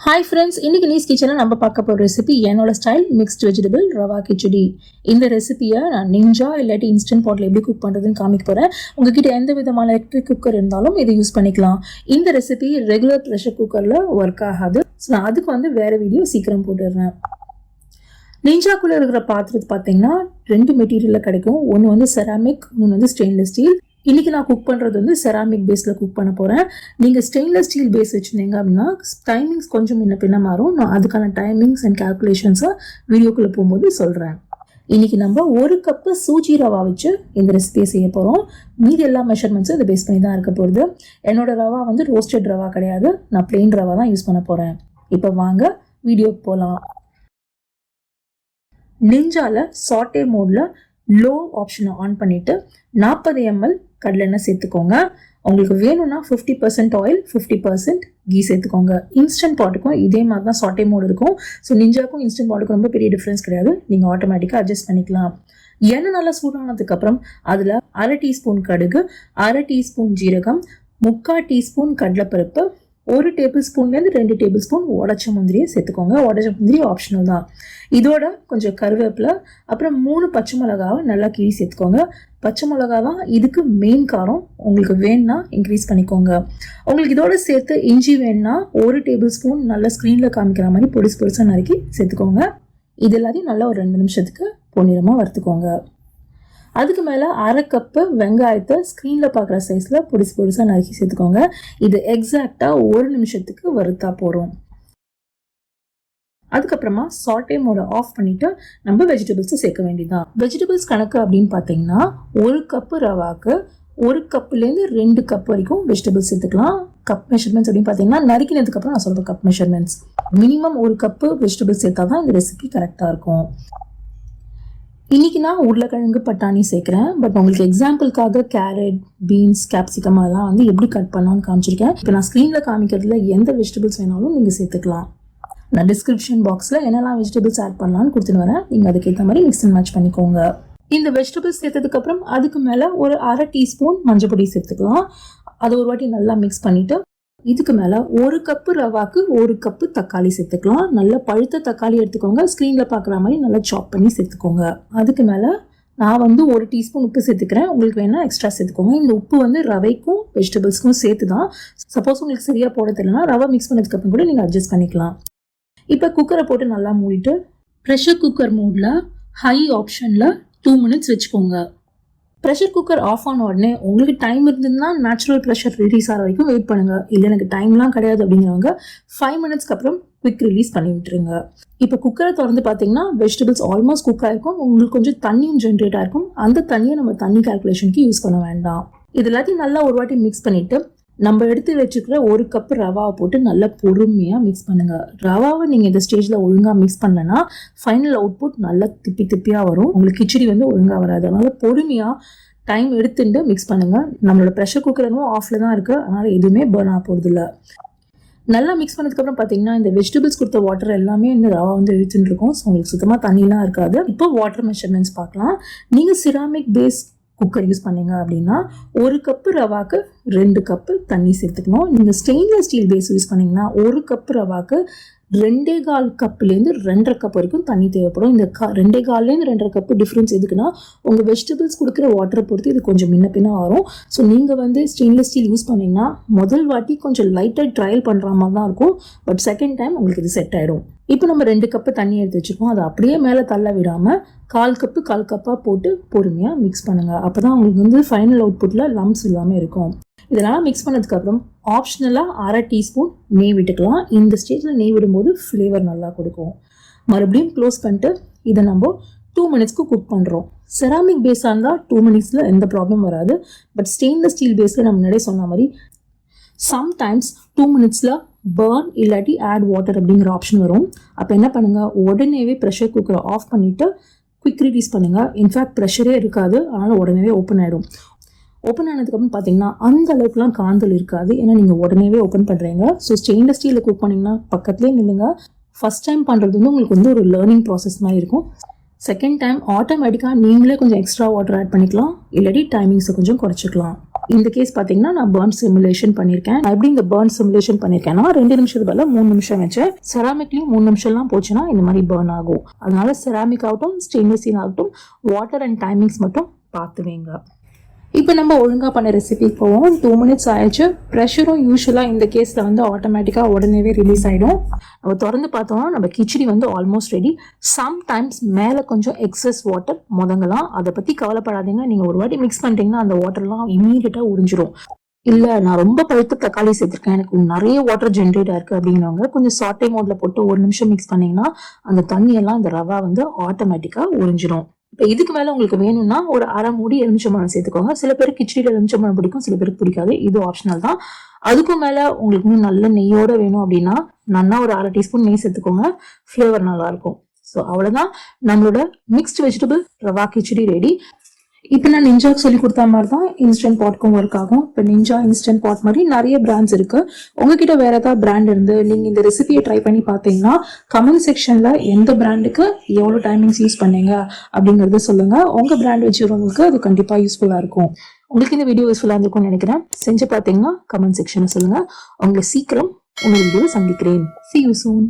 Hi friends, இன்னைக்கு knees கிச்சனில் நம்ம பார்க்க போகிற ரெசிபி என்னோட style mixed vegetable rava khichdi. இந்த ரெசிபியை நான் நிஞ்சா இல்லாட்டி இன்ஸ்டன்ட் பாட்டில் எப்படி குக் பண்ணுறதுன்னு காமிக்க போகிறேன். உங்ககிட்ட எந்த விதமான எலக்ட்ரிக் குக்கர் இருந்தாலும் இதை யூஸ் பண்ணிக்கலாம். இந்த ரெசிபி ரெகுலர் ப்ரெஷர் குக்கரில் ஒர்க் ஆகாது. ஸோ நான் அதுக்கு வேறு வீடியோ சீக்கிரம் போட்டுடுறேன். நிஞ்சாக்குள்ளே இருக்கிற பாத்திரத்தை பார்த்தீங்கன்னா 2 மெட்டீரியலில் கிடைக்கும். ஒன்று செராமிக், இன்னொன்று ஸ்டெயின்லெஸ் ஸ்டீல். இன்றைக்கி நான் குக் பண்ணுறது செராமிக் பேஸில் குக் பண்ண போகிறேன். நீங்கள் ஸ்டெயின்லெஸ் ஸ்டீல் பேஸ் வச்சுருந்தீங்க அப்படின்னா டைமிங்ஸ் கொஞ்சம் முன்ன பின்ன மாறும். நான் அதுக்கான டைமிங்ஸ் அண்ட் கால்குலேஷன்ஸை வீடியோக்குள்ளே போகும்போது சொல்கிறேன். இன்றைக்கி நம்ம 1 கப்பு சூஜி ரவா வச்சு இந்த ரெசிபியை செய்ய போகிறோம். மீதி எல்லா மெஷர்மெண்ட்ஸும் இதை பேஸ் பண்ணி தான் இருக்க போகிறது. என்னோடய ரவா ரோஸ்டட் ரவா கிடையாது, நான் பிளெயின் ரவா தான் யூஸ் பண்ண போகிறேன். இப்போ வாங்க வீடியோக்கு போகலாம். நிஞ்சாவில் சாட்டே மோடில் லோ ஆப்ஷனை ஆன் பண்ணிவிட்டு 40 ml கடலெண்ணெய் சேர்த்துக்கோங்க. உங்களுக்கு வேணும்னா 50% ஆயில் 50% கீ சேர்த்துக்கோங்க. இன்ஸ்டன்ட் பாட்டுக்கும் இதே மாதிரி தான் சாட்டே மோட் இருக்கும். ஸோ நிஞ்சாக்கும் இன்ஸ்டன்ட் பாட்டுக்கும் ரொம்ப பெரிய டிஃப்ரென்ஸ் கிடையாது. நீங்கள் ஆட்டோமேட்டிக்காக அட்ஜஸ்ட் பண்ணிக்கலாம். எண்ணெய் நல்லா சூடானதுக்கப்புறம் அதில் 1/2 டீஸ்பூன் கடுகு, 1/2 டீஸ்பூன் ஜீரகம், 3/4 டீஸ்பூன் கடலைப்பருப்பு, 1 டேபிள் ஸ்பூன்லேருந்து 2 டேபிள் ஸ்பூன் உடச்ச முந்திரியை சேர்த்துக்கோங்க. உடச்ச முந்திரி ஆப்ஷனல் தான். இதோட கொஞ்சம் கருவேப்பிலை, அப்புறம் 3 பச்சை மிளகாவை நல்லா கீழி சேர்த்துக்கோங்க. பச்சை மிளகா தான் இதுக்கு மெயின் காரம். உங்களுக்கு வேணும்னா இன்க்ரீஸ் பண்ணிக்கோங்க. உங்களுக்கு இதோட சேர்த்து இஞ்சி வேணும்னா 1 டேபிள் ஸ்பூன் நல்லா ஸ்க்ரீனில் காமிக்கிற மாதிரி பொடிசாக நறுக்கி சேர்த்துக்கோங்க. இது எல்லாத்தையும் நல்லா ஒரு 2 நிமிஷத்துக்கு பொன்னிறமாக வறுத்துக்கோங்க. அதுக்கு மேலே 1/2 கப்பு வெங்காயத்தை ஸ்க்ரீனில் பார்க்குற சைஸில் பொடிசாக நறுக்கி சேர்த்துக்கோங்க. இது எக்ஸாக்டாக 1 நிமிஷத்துக்கு வறுத்தா போகிறோம். அதுக்கப்புறமா சாட்டே மோட ஆஃப் பண்ணிவிட்டு நம்ம வெஜிடபிள்ஸை சேர்க்க வேண்டியதான். வெஜிடபிள்ஸ் கணக்கு அப்படின்னு பார்த்தீங்கன்னா 1 கப்பு ரவாக்கு 1 கப்புலேருந்து 2 கப் வரைக்கும் வெஜிடபிள்ஸ் சேர்த்துக்கலாம். கப் மெஷர்மெண்ட்ஸ் அப்படின்னு பார்த்தீங்கன்னா நறுக்கினதுக்கப்புறம் நான் சொல்கிற cup measurements. Minimum 1 cup vegetables சேர்த்தா தான் இந்த ரெசிபி கரெக்டாக இருக்கும். இன்றைக்கி நான் உருளைக்கிழங்கு பட்டாணி சேர்க்குறேன். பட் உங்களுக்கு எக்ஸாம்பிளுக்காக கேரட், பீன்ஸ், கேப்சிகம் அதெல்லாம் எப்படி கட் பண்ணலான்னு காமிச்சிருக்கேன். இப்போ நான் ஸ்க்ரீனில் காமிக்கிறதுல எந்த வெஜிடபிள்ஸ் வேணாலும் நீங்கள் சேர்த்துக்கலாம். நான் டிஸ்கிரிப்ஷன் பாக்ஸில் என்னெல்லாம் வெஜிடபிள்ஸ் ஆட் பண்ணலான்னு கொடுத்துட்டு வரேன். நீங்கள் அதுக்கேற்ற மாதிரி மிக்ஸ் அண்ட் மேட்ச் பண்ணிக்கோங்க. இந்த வெஜிடபிள்ஸ் சேர்த்ததுக்கப்புறம் அதுக்கு மேலே ஒரு 1/2 டீஸ்பூன் மஞ்சள் பொடி சேர்த்துக்கலாம். அதை ஒரு வாட்டி நல்லா மிக்ஸ் பண்ணிவிட்டு இதுக்கு மேலே 1 கப்பு ரவாக்கு 1 கப்பு தக்காளி சேர்த்துக்கலாம். நல்லா பழுத்த தக்காளி எடுத்துக்கோங்க. ஸ்க்ரீனில் பார்க்குற மாதிரி நல்லா சாப் பண்ணி சேர்த்துக்கோங்க. அதுக்கு மேலே நான் 1 டீஸ்பூன் உப்பு சேர்த்துக்கிறேன். உங்களுக்கு வேணால் எக்ஸ்ட்ரா சேர்த்துக்கோங்க. இந்த உப்பு ரவைக்கும் வெஜிடபிள்ஸ்க்கும் சேர்த்து தான். சப்போஸ் உங்களுக்கு சரியாக போட தெரியலனா ரவை மிக்ஸ் பண்ணதுக்கப்புறம் கூட நீங்கள் அட்ஜஸ்ட் பண்ணிக்கலாம். இப்போ குக்கரை போட்டு நல்லா மூடிட்டு ப்ரெஷர் குக்கர் மோடில் ஹை ஆப்ஷனில் 2 மினிட்ஸ் வச்சுக்கோங்க. ப்ரெஷர் குக்கர் ஆஃப் ஆன உடனே உங்களுக்கு டைம் இருந்ததுன்னா நேச்சுரல் ப்ரெஷர் ரிலீஸ் ஆகிற வரைக்கும் வெயிட் பண்ணுங்கள். இல்லை எனக்கு டைம்லாம் கிடையாது அப்படிங்கிறவங்க 5 மினிட்ஸ்க்கு அப்புறம் குவிக் ரிலீஸ் பண்ணி விட்டுருங்க. இப்போ குக்கரை திறந்து பார்த்தீங்கன்னா வெஜிடபிள்ஸ் ஆல்மோஸ்ட் குக் ஆகிருக்கும். உங்களுக்கு கொஞ்சம் தண்ணியும் ஜென்ரேட் ஆகிருக்கும். அந்த தண்ணியை நம்ம தண்ணி கால்குலேஷனுக்கு யூஸ் பண்ண வேண்டாம். இது எல்லாத்தையும் நல்லா ஒரு வாட்டி மிக்ஸ் பண்ணிவிட்டு நம்ம எடுத்து வச்சுக்கிற 1 கப்பு ரவாவை போட்டு நல்லா பொறுமையாக மிக்ஸ் பண்ணுங்கள். ரவாவை நீங்கள் இந்த ஸ்டேஜில் ஒழுங்காக மிக்ஸ் பண்ணலன்னா ஃபைனல் அவுட்புட் நல்லா திப்பியாக வரும். உங்களுக்கு கிச்சடி ஒழுங்காக வராது. அதனால் பொறுமையாக டைம் எடுத்துட்டு மிக்ஸ் பண்ணுங்கள். நம்மளோட ப்ரெஷர் குக்கர் ஆஃபில் தான் இருக்குது. அதனால் எதுவுமே பர்ன் ஆக போகிறதில்ல. நல்லா மிக்ஸ் பண்ணதுக்கப்புறம் பார்த்தீங்கன்னா இந்த வெஜிடபிள்ஸ் கொடுத்த வாட்டர் எல்லாமே இந்த ரவா இழுத்துட்டு இருக்கும். ஸோ உங்களுக்கு சுத்தமாக தண்ணிலாம் இருக்காது. இப்போ வாட்டர் மெஷர்மெண்ட்ஸ் பார்க்கலாம். நீங்கள் செராமிக் பேஸ் குக்கர் யூஸ் பண்ணீங்க அப்படின்னா 1 கப்பு ரவாக்கு 2 கப்பு தண்ணி சேர்த்துக்கணும். நீங்கள் ஸ்டெயின்லெஸ் ஸ்டீல் பேஸ் யூஸ் பண்ணிங்கன்னா 1 கப்பு ரவாக்கு 2.25 கப்புலேருந்து 2.5 கப் வரைக்கும் தண்ணி தேவைப்படும். இந்த 2.25லேருந்து 2.5 கப்பு டிஃப்ரென்ஸ் எதுக்குன்னா உங்கள் வெஜிடபிள்ஸ் கொடுக்குற வாட்டரை பொறுத்து இது கொஞ்சம் முன்ன பின்ன வரும். ஸோ நீங்கள் ஸ்டெயின்லெஸ் ஸ்டீல் யூஸ் பண்ணிங்கன்னா முதல் வாட்டி கொஞ்சம் லைட்டாக ட்ரையல் பண்ணுற மாதிரி தான் இருக்கும். பட் செகண்ட் டைம் உங்களுக்கு இது செட் ஆகிடும். இப்போ நம்ம 2 கப்பு தண்ணி எடுத்து வச்சுருக்கோம். அதை அப்படியே மேலே தள்ள விடாமல் 1/4 கப்பாக போட்டு பொறுமையாக மிக்ஸ் பண்ணுங்கள். அப்போ தான் உங்களுக்கு ஃபைனல் அவுட்புட்டில் லம்ஸ் இல்லாமல் இருக்கும். இதெல்லாம் மிக்ஸ் பண்ணதுக்கப்புறம் ஆப்ஷனலாக 1/2 டீஸ்பூன் நெய் விட்டுக்கலாம். இந்த ஸ்டேஜில் நெய் விடும்போது ஃப்ளேவர் நல்லா கொடுக்கும். மறுபடியும் க்ளோஸ் பண்ணிட்டு இதை நம்ம 2 மினிட்ஸ்க்கு குக் பண்ணுறோம். செராமிக் பேஸாக இருந்தால் 2 மினிட்ஸில் எந்த ப்ராப்ளம் வராது. பட் ஸ்டெயின்லெஸ் ஸ்டீல் பேஸில் நம்ம முன்னாடியே சொன்ன மாதிரி சம்டைம்ஸ் 2 மினிட்ஸில் பர்ன் இல்லாட்டி ஆட் வாட்டர் அப்படிங்கிற ஆப்ஷன் வரும். அப்போ என்ன பண்ணுங்கள், உடனேவே ப்ரெஷர் குக்கரை ஆஃப் பண்ணிவிட்டு குவிக் ரிலீஸ் பண்ணுங்கள். இன்ஃபேக்ட் ப்ரெஷரே இருக்காது. அதனால் உடனே ஓப்பன் ஆகிடும். ஓப்பன் ஆனதுக்கப்புறம் பார்த்தீங்கன்னா அந்த அளவுக்குலாம் காந்தல் இருக்காது. ஏன்னா நீங்கள் உடனேவே ஓப்பன் பண்ணுறீங்க. ஸோ ஸ்டெயின்லெஸ் ஸ்டீலில் குக் பண்ணிங்கன்னா பக்கத்துலேயே நில்லுங்க. ஃபஸ்ட் டைம் பண்ணுறது உங்களுக்கு ஒரு லேர்னிங் ப்ராசஸ் மாதிரி இருக்கும். செகண்ட் டைம் ஆட்டோமேட்டிக்காக நீங்களே கொஞ்சம் எக்ஸ்ட்ரா வாட்டர் ஆட் பண்ணிக்கலாம். இல்லாட்டி டைமிங்ஸை கொஞ்சம் குறைச்சிக்கலாம். இந்த கேஸ் பார்த்தீங்கன்னா நான் பர்ன் சிமுலேஷன் பண்ணியிருக்கேன். நான் எப்படி இந்த பர்ன் சிமுலேஷன் பண்ணியிருக்கேன்னா 2 நிமிஷத்துக்கு பதிலா 3 நிமிஷம் வச்சேன். செராமிக்லையும் 3 நிமிஷம்லாம் போச்சுன்னா இந்த மாதிரி பர்ன் ஆகும். அதனால செராமிக் ஆகட்டும் ஸ்டெயின்லெஸ் ஸ்டீல் ஆகட்டும் வாட்டர் அண்ட் டைமிங்ஸ் மட்டும் பார்த்து வைங்க. இப்போ நம்ம ஒழுங்காக பண்ண ரெசிபிக்கு போவோம். 2 மினிட்ஸ் ஆயிடுச்சு. ப்ரெஷரும் யூஸ்வலாக இந்த கேஸில் வந்து ஆட்டோமேட்டிக்காக உடனேவே ரிலீஸ் ஆகிடும். நம்ம திறந்து பார்த்தோம்னா நம்ம கிச்சடி வந்து ஆல்மோஸ்ட் ரெடி. சம்டைம்ஸ் மேலே கொஞ்சம் எக்ஸஸ் வாட்டர் முதங்கலாம். அதை பற்றி கவலைப்படாதீங்க. நீங்கள் ஒரு வாட்டி மிக்ஸ் பண்ணிட்டீங்கன்னா அந்த வாட்டர்லாம் இமீடியட்டாக உறிஞ்சிரும். இல்லை நான் ரொம்ப பழுத்த தக்காளி சேர்த்துருக்கேன், எனக்கு நிறைய வாட்டர் ஜென்ரேட் ஆயிருக்கு அப்படின்னவங்க கொஞ்சம் சாட்டே மோட்ல போட்டு 1 நிமிஷம் மிக்ஸ் பண்ணிங்கன்னா அந்த தண்ணியெல்லாம் இந்த ரவா வந்து ஆட்டோமேட்டிக்காக உறிஞ்சிரும். இப்போ இதுக்கு மேலே உங்களுக்கு வேணும்னா ஒரு அரை மூடி எலுமிச்சம்பழம் சேர்த்துக்கோங்க. சில பேருக்கு கிச்சடியில் எலுமிச்சம்பழம் பிடிக்கும், சில பேருக்கு பிடிக்காது. இது ஆப்ஷனல் தான். அதுக்கும் மேலே உங்களுக்கு இன்னும் நல்ல நெய்யோட வேணும் அப்படின்னா நல்லா ஒரு அரை டீஸ்பூன் நெய் சேர்த்துக்கோங்க. ஃப்ளேவர் நல்லா இருக்கும். ஸோ அவ்வளோதான், நம்மளோட mixed vegetable rava khichdi ready. இப்போ நான் நிஞ்சாக்கு சொல்லி கொடுத்த மாதிரி தான் இன்ஸ்டன்ட் பாட்க்கும் ஒர்க் ஆகும். இப்போ நிஞ்சா இன்ஸ்டன்ட் பாட் மாதிரி நிறைய பிராண்ட்ஸ் இருக்கு. உங்ககிட்ட வேற ஏதாவது பிராண்ட் இருந்து நீங்க இந்த ரெசிபியை ட்ரை பண்ணி பார்த்தீங்கன்னா கமெண்ட் செக்ஷன்ல எந்த பிராண்டுக்கு எவ்வளோ டைமிங்ஸ் யூஸ் பண்ணீங்க அப்படிங்கறத சொல்லுங்க. உங்க பிராண்ட் வச்சுருவங்களுக்கு அது கண்டிப்பா யூஸ்ஃபுல்லா இருக்கும். உங்களுக்கு இந்த வீடியோ யூஸ்ஃபுல்லா இருக்கும்னு நினைக்கிறேன். செஞ்சு பார்த்தீங்கன்னா கமெண்ட் செக்ஷன்ல சொல்லுங்க. உங்களை சீக்கிரம் உங்க வீடியோவை சந்திக்கிறேன். See you soon.